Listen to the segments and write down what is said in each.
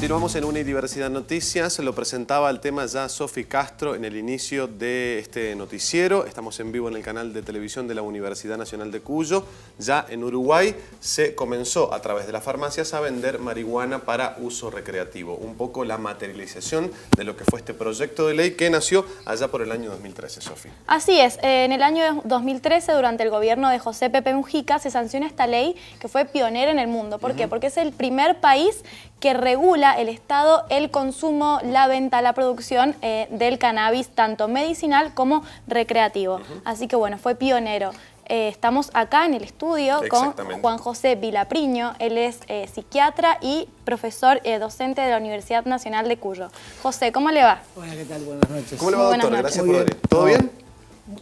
Continuamos en Unidiversidad Noticias. Lo presentaba el tema ya Sofi Castro en el inicio de este noticiero. Estamos en vivo en el canal de televisión de la Universidad Nacional de Cuyo. Ya en Uruguay se comenzó a través de las farmacias a vender marihuana para uso recreativo. Un poco la materialización de lo que fue este proyecto de ley que nació allá por el año 2013, Sofi. Así es. En el año 2013, durante el gobierno de José Pepe Mujica, se sanciona esta ley que fue pionera en el mundo. ¿Por qué? Porque es el primer país que regula el Estado el consumo, la venta, la producción del cannabis, tanto medicinal como recreativo. Así que bueno, fue pionero. Estamos acá en el estudio con Juan José Vilapriño. Él es psiquiatra y profesor docente de la Universidad Nacional de Cuyo. José, ¿cómo le va? Hola, ¿qué tal? Buenas noches. ¿Cómo le va, doctor? Gracias por venir. ¿Todo bien?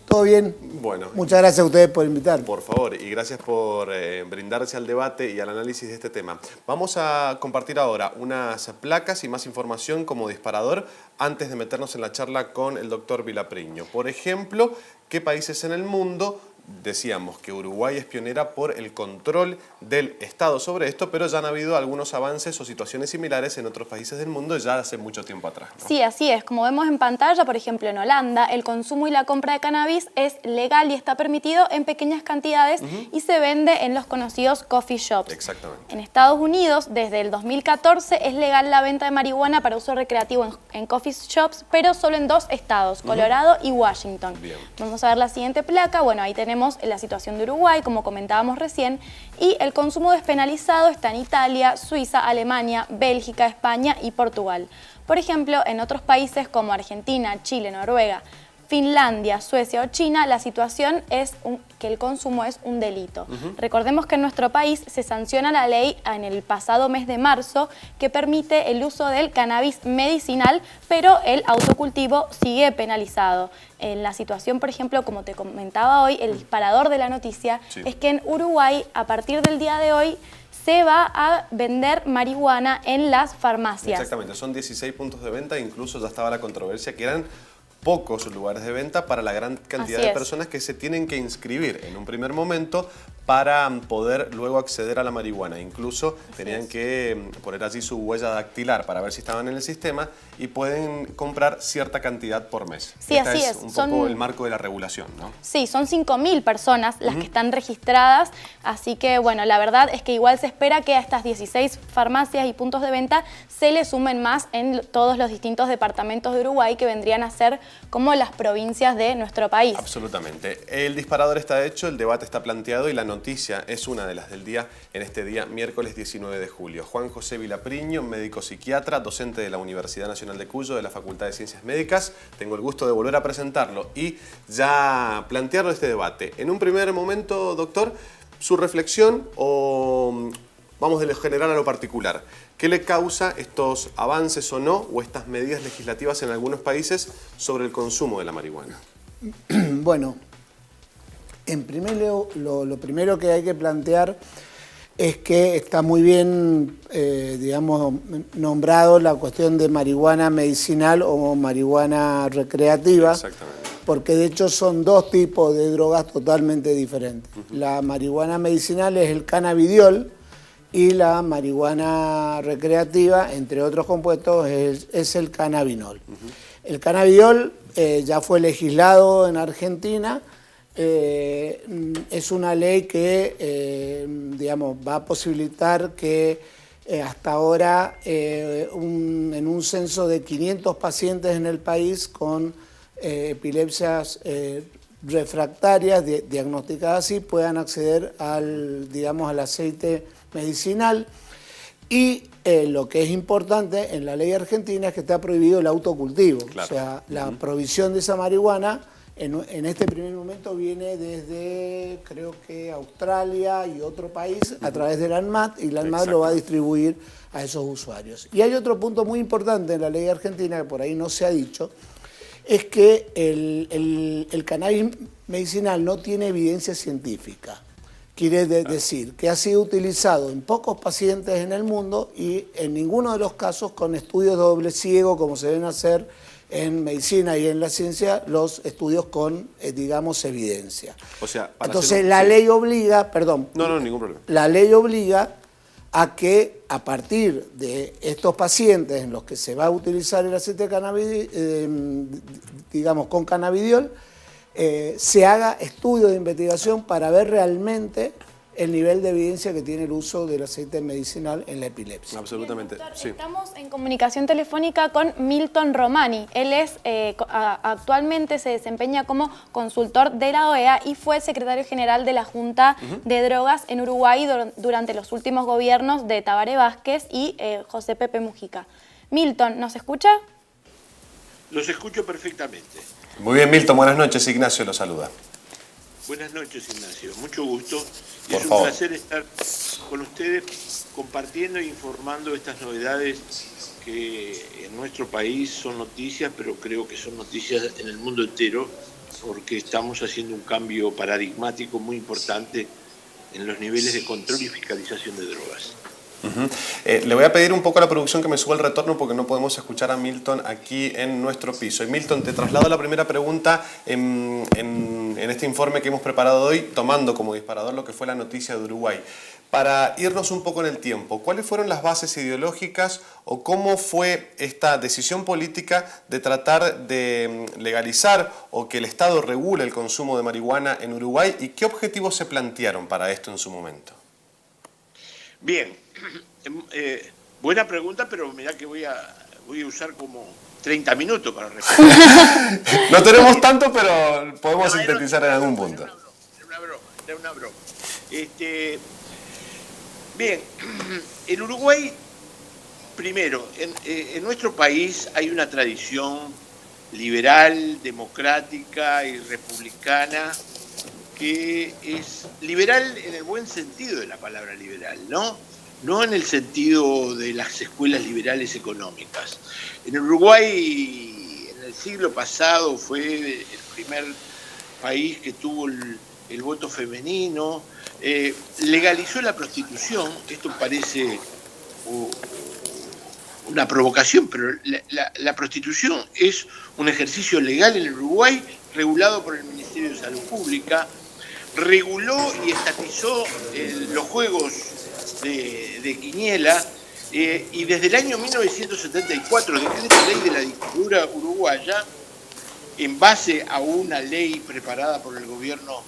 Todo bien. Bueno. Muchas gracias a ustedes por invitarme. Por favor, y gracias por brindarse al debate y al análisis de este tema. Vamos a compartir ahora unas placas y más información como disparador antes de meternos en la charla con el doctor Vilapriño. Por ejemplo, ¿qué países en el mundo? Decíamos que Uruguay es pionera por el control del Estado sobre esto, pero ya han habido algunos avances o situaciones similares en otros países del mundo ya hace mucho tiempo atrás, ¿no? Sí, así es. Como vemos en pantalla, por ejemplo, en Holanda, el consumo y la compra de cannabis es legal y está permitido en pequeñas cantidades y se vende en los conocidos coffee shops. Exactamente. En Estados Unidos, desde el 2014, es legal la venta de marihuana para uso recreativo en coffee shops, pero solo en 2 estados, Colorado y Washington. Bien. Vamos a ver la siguiente placa. Bueno, ahí tenemos la situación de Uruguay, como comentábamos recién, y el consumo despenalizado está en Italia, Suiza, Alemania, Bélgica, España y Portugal. Por ejemplo, en otros países como Argentina, Chile, Noruega, Finlandia, Suecia o China, la situación es que el consumo es un delito. Recordemos que en nuestro país se sanciona la ley en el pasado mes de marzo que permite el uso del cannabis medicinal, pero el autocultivo sigue penalizado. En la situación, por ejemplo, como te comentaba hoy, el disparador de la noticia es que en Uruguay, a partir del día de hoy, se va a vender marihuana en las farmacias. Exactamente, son 16 puntos de venta, incluso ya estaba la controversia que eran pocos lugares de venta para la gran cantidad de personas que se tienen que inscribir en un primer momento para poder luego acceder a la marihuana. Incluso tenían que poner allí su huella dactilar para ver si estaban en el sistema y pueden comprar cierta cantidad por mes. Sí, así es. Un poco el marco de la regulación, ¿no? Sí, son 5.000 personas las que están registradas, así que bueno, la verdad es que igual se espera que a estas 16 farmacias y puntos de venta se le sumen más en todos los distintos departamentos de Uruguay que vendrían a ser como las provincias de nuestro país. Absolutamente. El disparador está hecho, el debate está planteado y la noticia es una de las del día en este día, miércoles 19 de julio. Juan José Vilapriño, médico psiquiatra, docente de la Universidad Nacional de Cuyo, de la Facultad de Ciencias Médicas. Tengo el gusto de volver a presentarlo y ya plantearlo este debate. En un primer momento, doctor, su reflexión o vamos de lo general a lo particular. ¿Qué le causa estos avances o no, o estas medidas legislativas en algunos países sobre el consumo de la marihuana? Bueno, en primer lugar, lo primero que hay que plantear es que está muy bien, digamos, nombrado la cuestión de marihuana medicinal o marihuana recreativa. Exactamente. Porque de hecho son 2 tipos de drogas totalmente diferentes. La marihuana medicinal es el cannabidiol, y la marihuana recreativa, entre otros compuestos, es el cannabinol. El cannabidiol ya fue legislado en Argentina, es una ley que digamos, va a posibilitar que hasta ahora en un censo de 500 pacientes en el país con epilepsias refractarias diagnosticadas así puedan acceder al, digamos, al aceite medicinal. Y lo que es importante en la ley argentina es que está prohibido el autocultivo. Claro. O sea, la provisión de esa marihuana en este primer momento viene desde, creo que Australia y otro país, a través de la ANMAT, y la ANMAT lo va a distribuir a esos usuarios. Y hay otro punto muy importante en la ley argentina, que por ahí no se ha dicho, es que el cannabis medicinal no tiene evidencia científica. Quiere decir que ha sido utilizado en pocos pacientes en el mundo y en ninguno de los casos con estudios de doble ciego, como se deben hacer en medicina y en la ciencia, los estudios con, digamos, evidencia. O sea, entonces la ley obliga, perdón. No, ningún problema. La ley obliga a que a partir de estos pacientes en los que se va a utilizar el aceite digamos con cannabidiol, se haga estudio de investigación para ver realmente el nivel de evidencia que tiene el uso del aceite medicinal en la epilepsia. Absolutamente. Bien, doctor, Sí. estamos en comunicación telefónica con Milton Romani. Él es actualmente se desempeña como consultor de la OEA y fue secretario general de la Junta de Drogas en Uruguay durante los últimos gobiernos de Tabaré Vázquez y José Pepe Mujica. Milton, ¿nos escucha? Los escucho perfectamente. Muy bien, Milton, buenas noches. Ignacio lo saluda. Buenas noches, Ignacio. Mucho gusto. Por Es un favor. placer estar con ustedes compartiendo e informando estas novedades que en nuestro país son noticias, pero creo que son noticias en el mundo entero, porque estamos haciendo un cambio paradigmático muy importante en los niveles de control y fiscalización de drogas. Le voy a pedir un poco a la producción que me suba el retorno porque no podemos escuchar a Milton aquí en nuestro piso. Y Milton, te traslado la primera pregunta en este informe que hemos preparado hoy, tomando como disparador lo que fue la noticia de Uruguay. Para irnos un poco en el tiempo, ¿cuáles fueron las bases ideológicas o cómo fue esta decisión política de tratar de legalizar o que el Estado regule el consumo de marihuana en Uruguay y qué objetivos se plantearon para esto en su momento? Bien, buena pregunta, pero mirá que voy a usar como 30 minutos para responder. No tenemos tanto, pero podemos sintetizar en algún punto. Era una broma. Bien, en Uruguay, primero, en nuestro país hay una tradición liberal, democrática y republicana que es liberal en el buen sentido de la palabra liberal, ¿no? No en el sentido de las escuelas liberales económicas. En Uruguay, en el siglo pasado, fue el primer país que tuvo el voto femenino, legalizó la prostitución. Esto parece una provocación, pero la prostitución es un ejercicio legal en el Uruguay, regulado por el Ministerio de Salud Pública, reguló y estatizó los juegos de quiniela, y desde el año 1974, decreto ley de la dictadura uruguaya, en base a una ley preparada por el gobierno,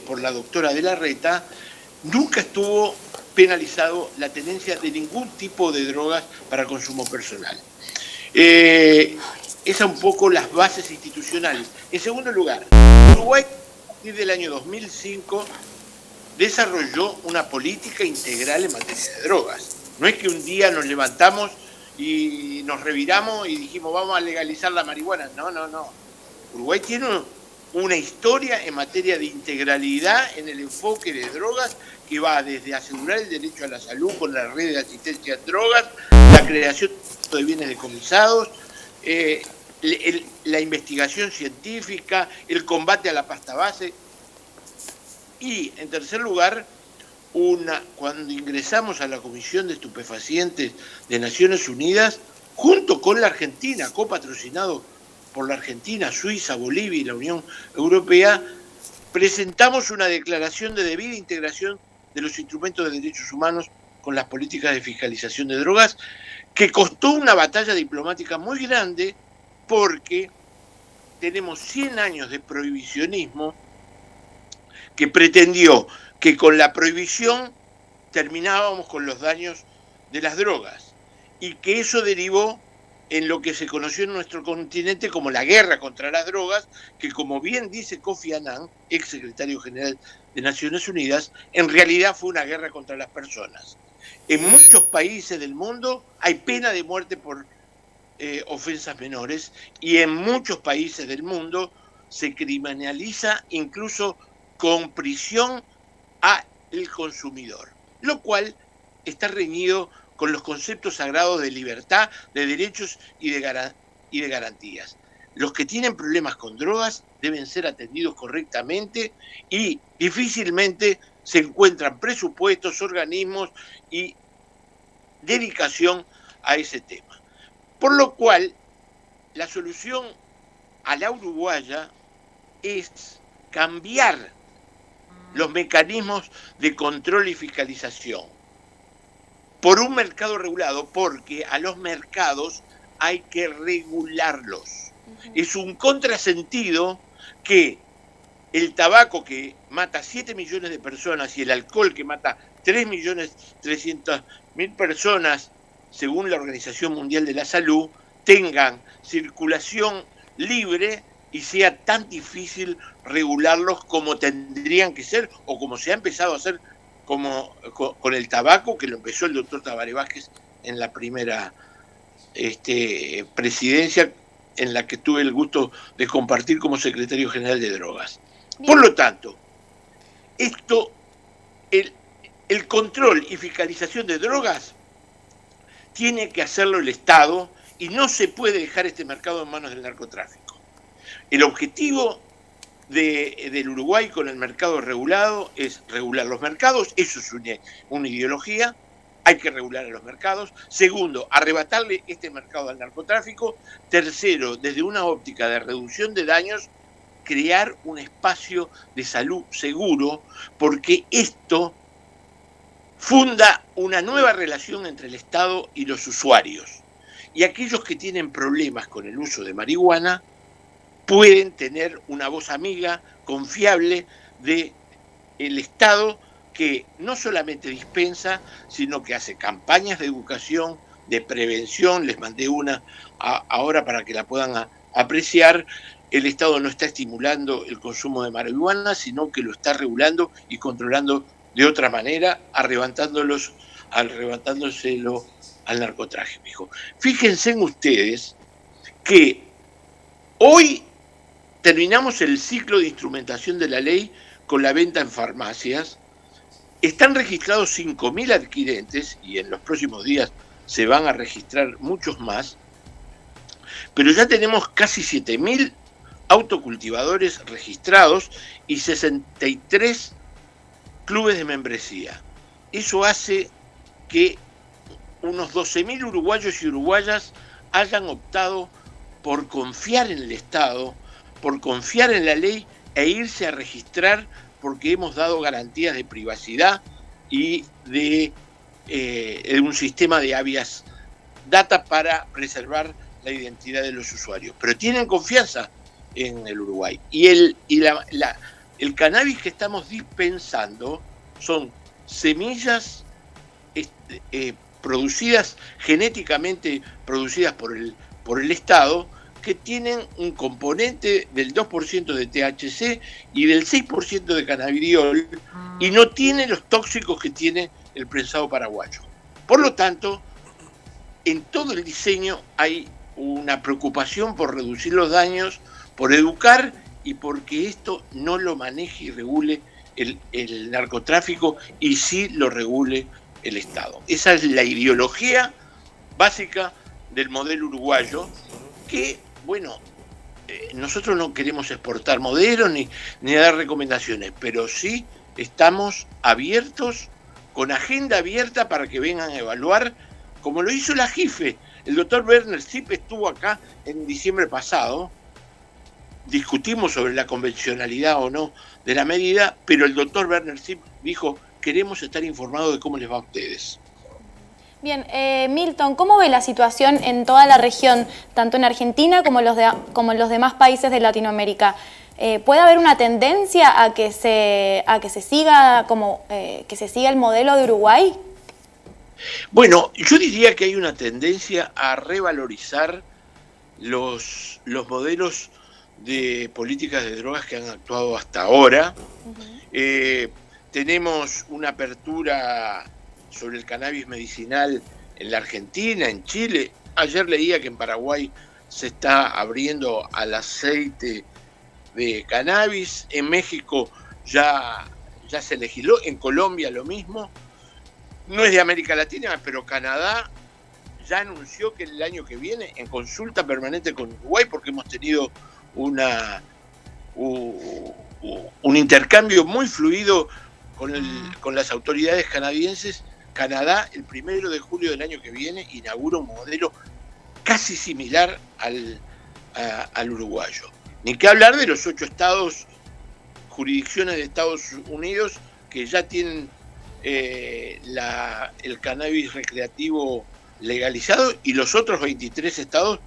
por la doctora de la Reta, nunca estuvo penalizado la tenencia de ningún tipo de drogas para consumo personal. Esas son un poco las bases institucionales. En segundo lugar, Uruguay, a partir del año 2005, desarrolló una política integral en materia de drogas. No es que un día nos levantamos y nos reviramos y dijimos vamos a legalizar la marihuana. No. Uruguay tiene una historia en materia de integralidad en el enfoque de drogas que va desde asegurar el derecho a la salud con la red de asistencia a drogas, la creación de bienes decomisados, la investigación científica, el combate a la pasta base. Y, en tercer lugar, cuando ingresamos a la Comisión de Estupefacientes de Naciones Unidas, junto con la Argentina, copatrocinado por la Argentina, Suiza, Bolivia y la Unión Europea, presentamos una declaración de debida integración de los instrumentos de derechos humanos con las políticas de fiscalización de drogas, que costó una batalla diplomática muy grande porque tenemos 100 años de prohibicionismo que pretendió que con la prohibición terminábamos con los daños de las drogas y que eso derivó en lo que se conoció en nuestro continente como la guerra contra las drogas, que como bien dice Kofi Annan, ex secretario general de Naciones Unidas, en realidad fue una guerra contra las personas. En muchos países del mundo hay pena de muerte por ofensas menores y en muchos países del mundo se criminaliza incluso con prisión al consumidor, lo cual está reñido con los conceptos sagrados de libertad, de derechos y de garantías. Los que tienen problemas con drogas deben ser atendidos correctamente y difícilmente se encuentran presupuestos, organismos y dedicación a ese tema. Por lo cual, la solución a la uruguaya es cambiar los mecanismos de control y fiscalización, por un mercado regulado, porque a los mercados hay que regularlos. Es un contrasentido que el tabaco que mata 7 millones de personas y el alcohol que mata 3.300.000 personas, según la Organización Mundial de la Salud, tengan circulación libre y sea tan difícil regularlos como tendrían que ser o como se ha empezado a hacer con el tabaco, que lo empezó el doctor Tabaré Vázquez en la primera presidencia en la que tuve el gusto de compartir como secretario general de drogas. Bien. Por lo tanto, el control y fiscalización de drogas tiene que hacerlo el Estado y no se puede dejar este mercado en manos del narcotráfico. El objetivo del Uruguay con el mercado regulado es regular los mercados, eso es una ideología, hay que regular a los mercados. Segundo, arrebatarle este mercado al narcotráfico. Tercero, desde una óptica de reducción de daños, crear un espacio de salud seguro, porque esto funda una nueva relación entre el Estado y los usuarios. Y aquellos que tienen problemas con el uso de marihuana pueden tener una voz amiga, confiable, del Estado, que no solamente dispensa, sino que hace campañas de educación, de prevención. Les mandé una ahora para que la puedan apreciar. El Estado no está estimulando el consumo de marihuana, sino que lo está regulando y controlando de otra manera, arrebatándoselo al narcotráfico. Fíjense en ustedes que hoy terminamos el ciclo de instrumentación de la ley con la venta en farmacias. Están registrados 5.000 adquirentes y en los próximos días se van a registrar muchos más, pero ya tenemos casi 7.000 autocultivadores registrados y 63 clubes de membresía. Eso hace que unos 12.000 uruguayos y uruguayas hayan optado por confiar en el Estado, por confiar en la ley e irse a registrar, porque hemos dado garantías de privacidad y de un sistema de habeas data para preservar la identidad de los usuarios. Pero tienen confianza en el Uruguay. Y el cannabis que estamos dispensando son semillas producidas, genéticamente producidas por el Estado, que tienen un componente del 2% de THC y del 6% de cannabidiol, y no tiene los tóxicos que tiene el prensado paraguayo. Por lo tanto, en todo el diseño hay una preocupación por reducir los daños, por educar y porque esto no lo maneje y regule el narcotráfico y sí lo regule el Estado. Esa es la ideología básica del modelo uruguayo, que, bueno, nosotros no queremos exportar modelos ni dar recomendaciones, pero sí estamos abiertos, con agenda abierta para que vengan a evaluar, como lo hizo la JIFE. El doctor Werner Sipp estuvo acá en diciembre pasado, discutimos sobre la convencionalidad o no de la medida, pero el doctor Werner Sipp dijo: queremos estar informados de cómo les va a ustedes. Bien, Milton, ¿cómo ve la situación en toda la región, tanto en Argentina como en los demás países de Latinoamérica? ¿Puede haber una tendencia a que se siga el modelo de Uruguay? Bueno, yo diría que hay una tendencia a revalorizar los modelos de políticas de drogas que han actuado hasta ahora. Tenemos una apertura sobre el cannabis medicinal en la Argentina, en Chile. Ayer leía que en Paraguay se está abriendo al aceite de cannabis. En México ya se legisló, en Colombia lo mismo. No es de América Latina, pero Canadá ya anunció que el año que viene, en consulta permanente con Uruguay, porque hemos tenido un intercambio muy fluido con las autoridades canadienses, Canadá el 1 de julio del año que viene inaugura un modelo casi similar al uruguayo. Ni que hablar de los 8 estados, jurisdicciones de Estados Unidos, que ya tienen el cannabis recreativo legalizado y los otros 23 estados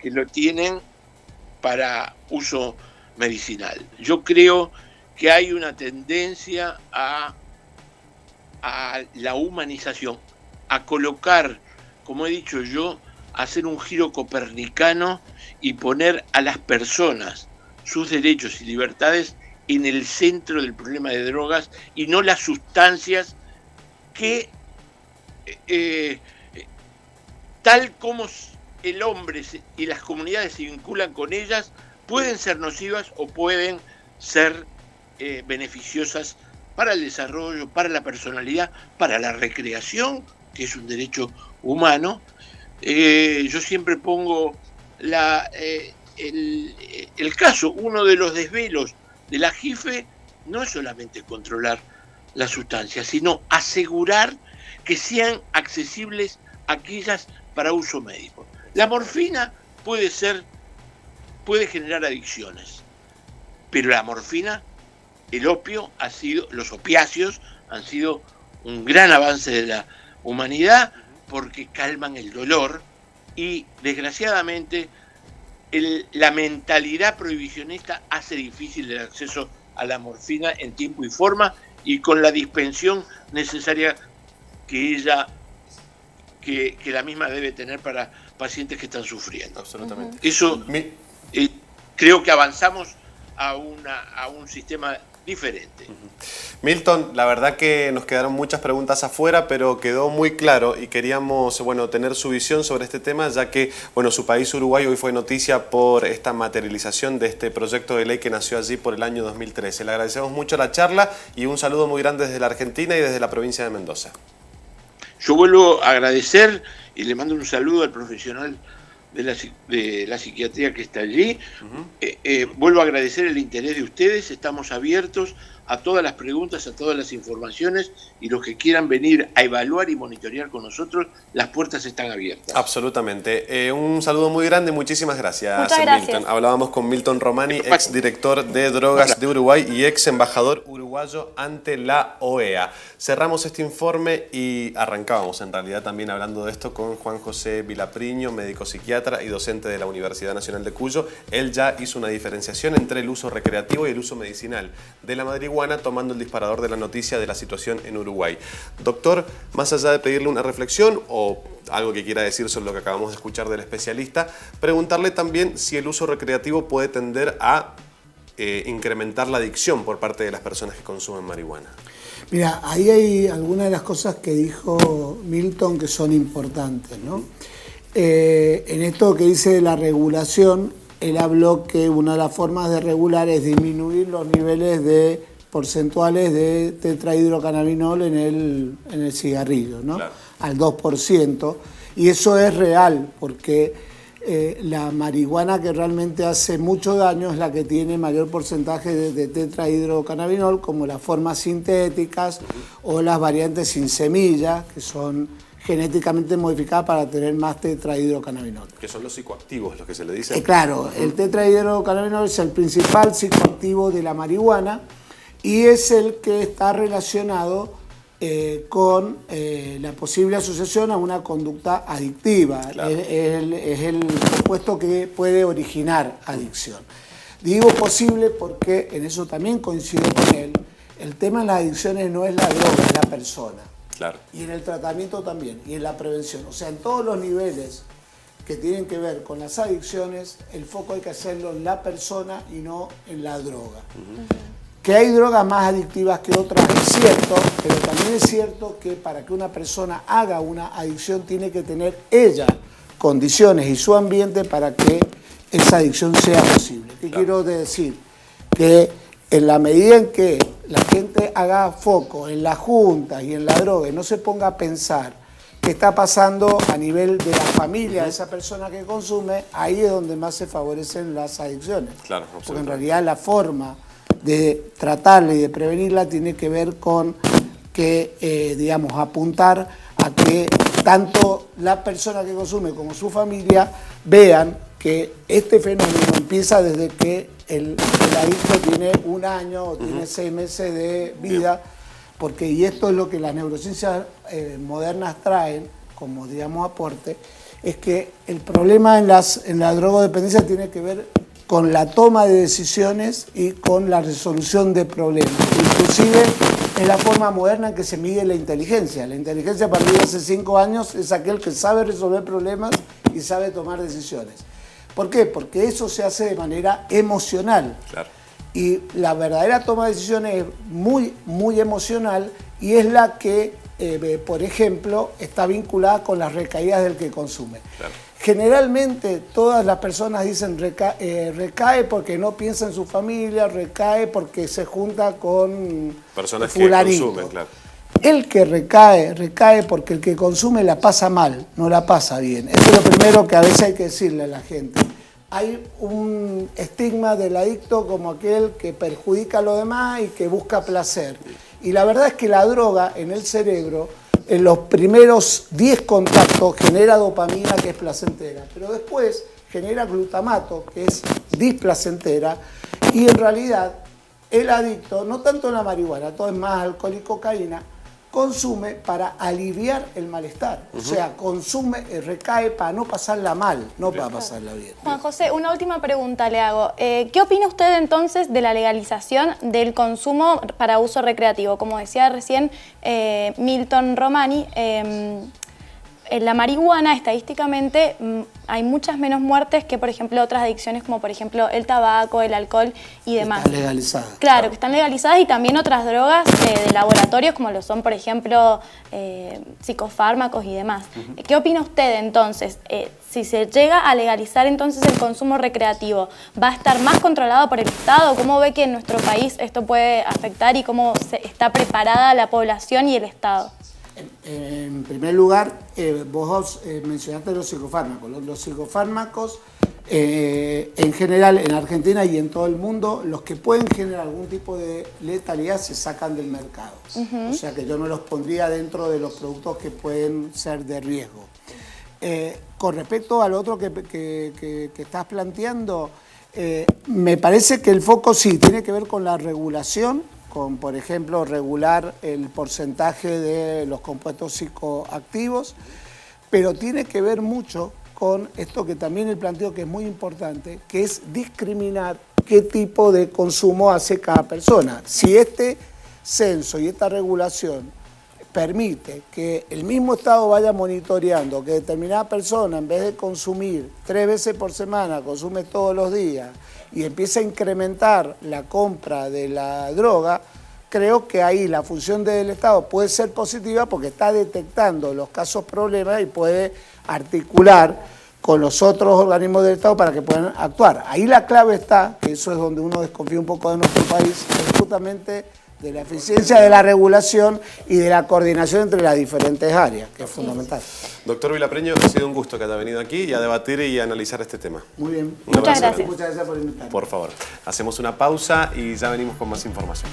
que lo tienen para uso medicinal. Yo creo que hay una tendencia a la humanización, a colocar, como he dicho yo, a hacer un giro copernicano y poner a las personas, sus derechos y libertades en el centro del problema de drogas y no las sustancias que, tal como el hombre y las comunidades se vinculan con ellas, pueden ser nocivas o pueden ser beneficiosas para el desarrollo, para la personalidad, para la recreación, que es un derecho humano. Yo siempre pongo el caso, uno de los desvelos de la JIFE no es solamente controlar las sustancias, sino asegurar que sean accesibles aquellas para uso médico. La morfina puede generar adicciones, pero la morfina, el opio los opiáceos han sido un gran avance de la humanidad porque calman el dolor y desgraciadamente la mentalidad prohibicionista hace difícil el acceso a la morfina en tiempo y forma y con la dispensión necesaria que la misma debe tener para pacientes que están sufriendo. Absolutamente. Eso creo que avanzamos a un sistema diferente. Milton, la verdad que nos quedaron muchas preguntas afuera, pero quedó muy claro y queríamos tener su visión sobre este tema, ya que su país, Uruguay, hoy fue noticia por esta materialización de este proyecto de ley que nació allí por el año 2013. Le agradecemos mucho la charla y un saludo muy grande desde la Argentina y desde la provincia de Mendoza. Yo vuelvo a agradecer y le mando un saludo al profesional de la psiquiatría que está allí. Vuelvo a agradecer el interés de ustedes, estamos abiertos a todas las preguntas, a todas las informaciones y los que quieran venir a evaluar y monitorear con nosotros, las puertas están abiertas. Absolutamente. Un saludo muy grande, muchísimas gracias, Muchas gracias. Milton. Hablábamos con Milton Romani, ex director de drogas de Uruguay y ex embajador uruguayo ante la OEA. Cerramos este informe y arrancábamos en realidad también hablando de esto con Juan José Vilapriño, médico psiquiatra y docente de la Universidad Nacional de Cuyo. Él ya hizo una diferenciación entre el uso recreativo y el uso medicinal de la marihuana, tomando el disparador de la noticia de la situación en Uruguay. Doctor, más allá de pedirle una reflexión o algo que quiera decir sobre lo que acabamos de escuchar del especialista, preguntarle también si el uso recreativo puede tender a incrementar la adicción por parte de las personas que consumen marihuana. Mira, ahí hay algunas de las cosas que dijo Milton que son importantes, ¿no? En esto que dice de la regulación, él habló que una de las formas de regular es disminuir los niveles porcentuales de tetrahidrocannabinol en el cigarrillo, ¿no? Claro. Al 2%. Y eso es real, porque la marihuana que realmente hace mucho daño es la que tiene mayor porcentaje de tetrahidrocannabinol, como las formas sintéticas o las variantes sin semilla, que son genéticamente modificadas para tener más tetrahidrocannabinol. Que son los psicoactivos, los que se le dicen. Claro, el tetrahidrocannabinol es el principal psicoactivo de la marihuana y es el que está relacionado con la posible asociación a una conducta adictiva. Claro. Es el compuesto que puede originar adicción. Digo posible porque en eso también coincido con él. El tema de las adicciones no es la droga, es la persona. Claro. Y en el tratamiento también, y en la prevención. O sea, en todos los niveles que tienen que ver con las adicciones, el foco hay que hacerlo en la persona y no en la droga. Que hay drogas más adictivas que otras, es cierto, pero también es cierto que para que una persona haga una adicción tiene que tener ella condiciones y su ambiente para que esa adicción sea posible. ¿Qué quiero decir? Que en la medida en que la gente haga foco en las juntas y en la droga y no se ponga a pensar qué está pasando a nivel de la familia de esa persona que consume, ahí es donde más se favorecen las adicciones. Claro, porque en realidad la forma de tratarla y de prevenirla tiene que ver con que, apuntar a que tanto la persona que consume como su familia vean que este fenómeno empieza desde que el adicto tiene 1 año o tiene 6 meses de vida, porque, y esto es lo que las neurociencias modernas traen como, digamos, aporte, es que el problema en la drogodependencia tiene que ver con la toma de decisiones y con la resolución de problemas. Inclusive es la forma moderna en que se mide la inteligencia. La inteligencia a partir de hace 5 años es aquel que sabe resolver problemas y sabe tomar decisiones. ¿Por qué? Porque eso se hace de manera emocional. Claro. Y la verdadera toma de decisiones es muy, muy emocional y es la que, por ejemplo, está vinculada con las recaídas del que consume. Claro. Generalmente todas las personas dicen recae porque no piensa en su familia, recae porque se junta con personas fulanito. Que consumen, claro. El que recae porque el que consume la pasa mal, no la pasa bien. Eso es lo primero que a veces hay que decirle a la gente. Hay un estigma del adicto como aquel que perjudica a los demás y que busca placer. Y la verdad es que la droga en el cerebro, en los primeros 10 contactos, genera dopamina, que es placentera, pero después genera glutamato, que es displacentera, y en realidad el adicto, no tanto en la marihuana, todo es más alcohol y cocaína, consume para aliviar el malestar. O sea, consume, recae para no pasarla mal, no para pasarla bien. Juan José, una última pregunta le hago. ¿Qué opina usted entonces de la legalización del consumo para uso recreativo? Como decía recién Milton Romani, en la marihuana, estadísticamente, hay muchas menos muertes que, por ejemplo, otras adicciones como, por ejemplo, el tabaco, el alcohol y demás. Están legalizadas. Claro, que están legalizadas, y también otras drogas de laboratorios, como lo son, por ejemplo, psicofármacos y demás. ¿Qué opina usted, entonces? Si se llega a legalizar, entonces, el consumo recreativo, ¿va a estar más controlado por el Estado? ¿Cómo ve que en nuestro país esto puede afectar y cómo está preparada la población y el Estado? En primer lugar, vos mencionaste los psicofármacos. Los psicofármacos, en general, en Argentina y en todo el mundo, los que pueden generar algún tipo de letalidad se sacan del mercado. O sea que yo no los pondría dentro de los productos que pueden ser de riesgo. Con respecto al otro que estás planteando, me parece que el foco sí tiene que ver con la regulación, con, por ejemplo, regular el porcentaje de los compuestos psicoactivos, pero tiene que ver mucho con esto que también el planteo que es muy importante, que es discriminar qué tipo de consumo hace cada persona. Si este censo y esta regulación permite que el mismo Estado vaya monitoreando que determinada persona, en vez de consumir 3 veces por semana, consume todos los días, y empieza a incrementar la compra de la droga, creo que ahí la función del Estado puede ser positiva porque está detectando los casos problemas y puede articular con los otros organismos del Estado para que puedan actuar. Ahí la clave está, que eso es donde uno desconfía un poco de nuestro país, es justamente de la eficiencia de la regulación y de la coordinación entre las diferentes áreas, que es fundamental. Doctor Vilapreño, ha sido un gusto que haya venido aquí y a debatir y a analizar este tema. Muy bien. Muchas gracias. Muchas gracias por invitarme. Por favor, hacemos una pausa y ya venimos con más información.